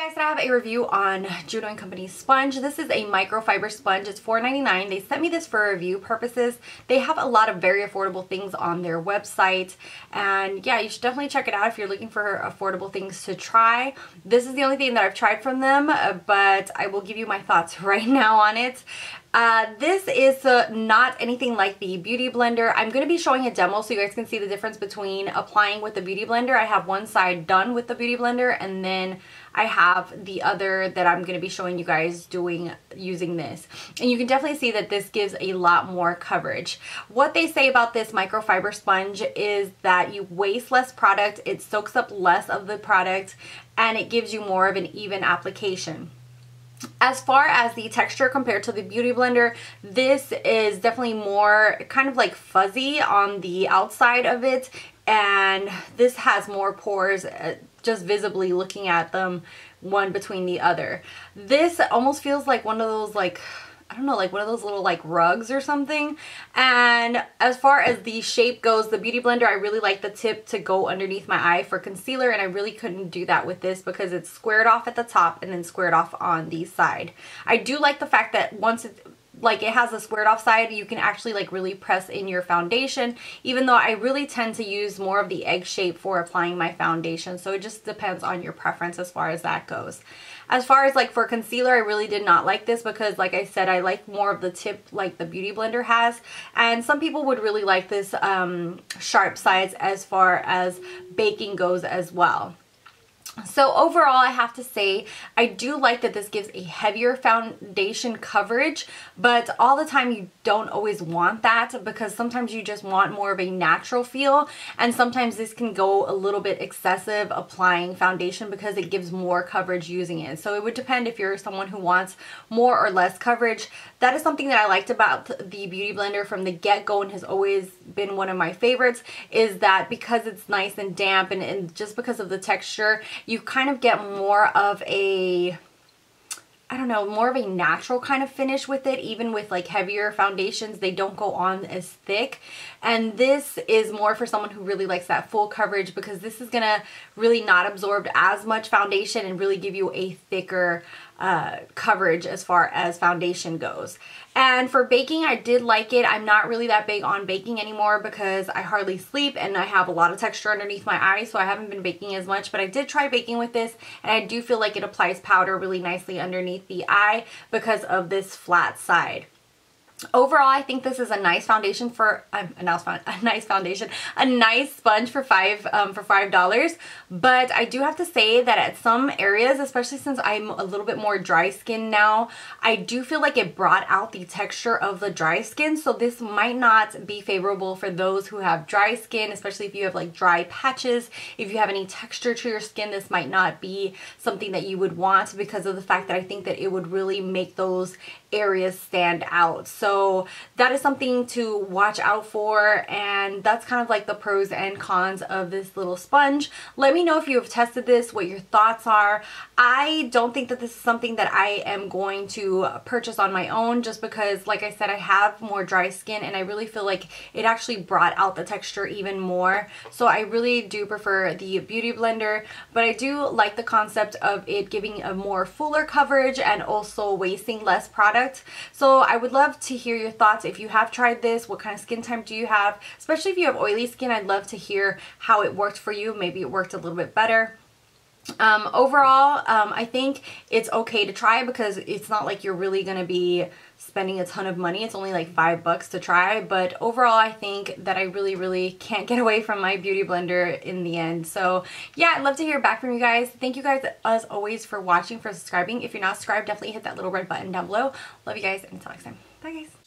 guys, I have a review on Juno and Company's sponge. This is a microfiber sponge. It's $4.99. They sent me this for review purposes. They have a lot of very affordable things on their website. And yeah, you should definitely check it out if you're looking for affordable things to try. This is the only thing that I've tried from them, but I will give you my thoughts right now on it. This is not anything like the Beauty Blender. I'm going to be showing a demo so you guys can see the difference between applying with the Beauty Blender. I have one side done with the Beauty Blender, and then I have the other that I'm going to be showing you guys using this. And you can definitely see that this gives a lot more coverage. What they say about this microfiber sponge is that you waste less product, it soaks up less of the product, and it gives you more of an even application. As far as the texture compared to the Beauty Blender, this is definitely more kind of like fuzzy on the outside of it, and this has more pores just visibly looking at them one between the other. This almost feels like one of those, like, I don't know, like one of those little like rugs or something. And as far as the shape goes, the Beauty Blender, I really like the tip to go underneath my eye for concealer, and I really couldn't do that with this because it's squared off at the top and then squared off on the side. I do like the fact that once it has a squared off side, you can actually like really press in your foundation, even though I really tend to use more of the egg shape for applying my foundation. So it just depends on your preference as far as that goes. As far as like for concealer, I really did not like this because, like I said, I like more of the tip like the Beauty Blender has. And some people would really like this sharp sides as far as baking goes as well. So overall, I have to say, I do like that this gives a heavier foundation coverage, but all the time you don't always want that because sometimes you just want more of a natural feel, and sometimes this can go a little bit excessive applying foundation because it gives more coverage using it. So it would depend if you're someone who wants more or less coverage. That is something that I liked about the Beauty Blender from the get-go and has always been one of my favorites, is that because it's nice and damp and just because of the texture, you kind of get more of a, I don't know, more of a natural kind of finish with it. Even with like heavier foundations, they don't go on as thick. And this is more for someone who really likes that full coverage because this is gonna really not absorb as much foundation and really give you a thicker coverage as far as foundation goes. And for baking, I did like it. I'm not really that big on baking anymore because I hardly sleep and I have a lot of texture underneath my eyes, so I haven't been baking as much, but I did try baking with this, and I do feel like it applies powder really nicely underneath the eye because of this flat side. Overall, I think this is a nice foundation for a nice sponge for $5. But I do have to say that at some areas, especially since I'm a little bit more dry skin now, I do feel like it brought out the texture of the dry skin. So this might not be favorable for those who have dry skin, especially if you have like dry patches. If you have any texture to your skin, this might not be something that you would want because of the fact that I think that it would really make those areas stand out. So that is something to watch out for, and that's kind of like the pros and cons of this little sponge. Let me know if you have tested this, what your thoughts are. I don't think that this is something that I am going to purchase on my own just because, like I said, I have more dry skin and I really feel like it actually brought out the texture even more. So I really do prefer the Beauty Blender, but I do like the concept of it giving a more fuller coverage and also wasting less product. So I would love to hear your thoughts. If you have tried this, what kind of skin type do you have? Especially if you have oily skin, I'd love to hear how it worked for you. Maybe it worked a little bit better. Overall, I think it's okay to try because it's not like you're really going to be spending a ton of money. It's only like $5 to try, but overall I think that I really can't get away from my Beauty Blender in the end. So yeah, I'd love to hear back from you guys. Thank you guys as always for watching, for subscribing. If you're not subscribed, definitely hit that little red button down below. Love you guys, and until next time. Bye guys.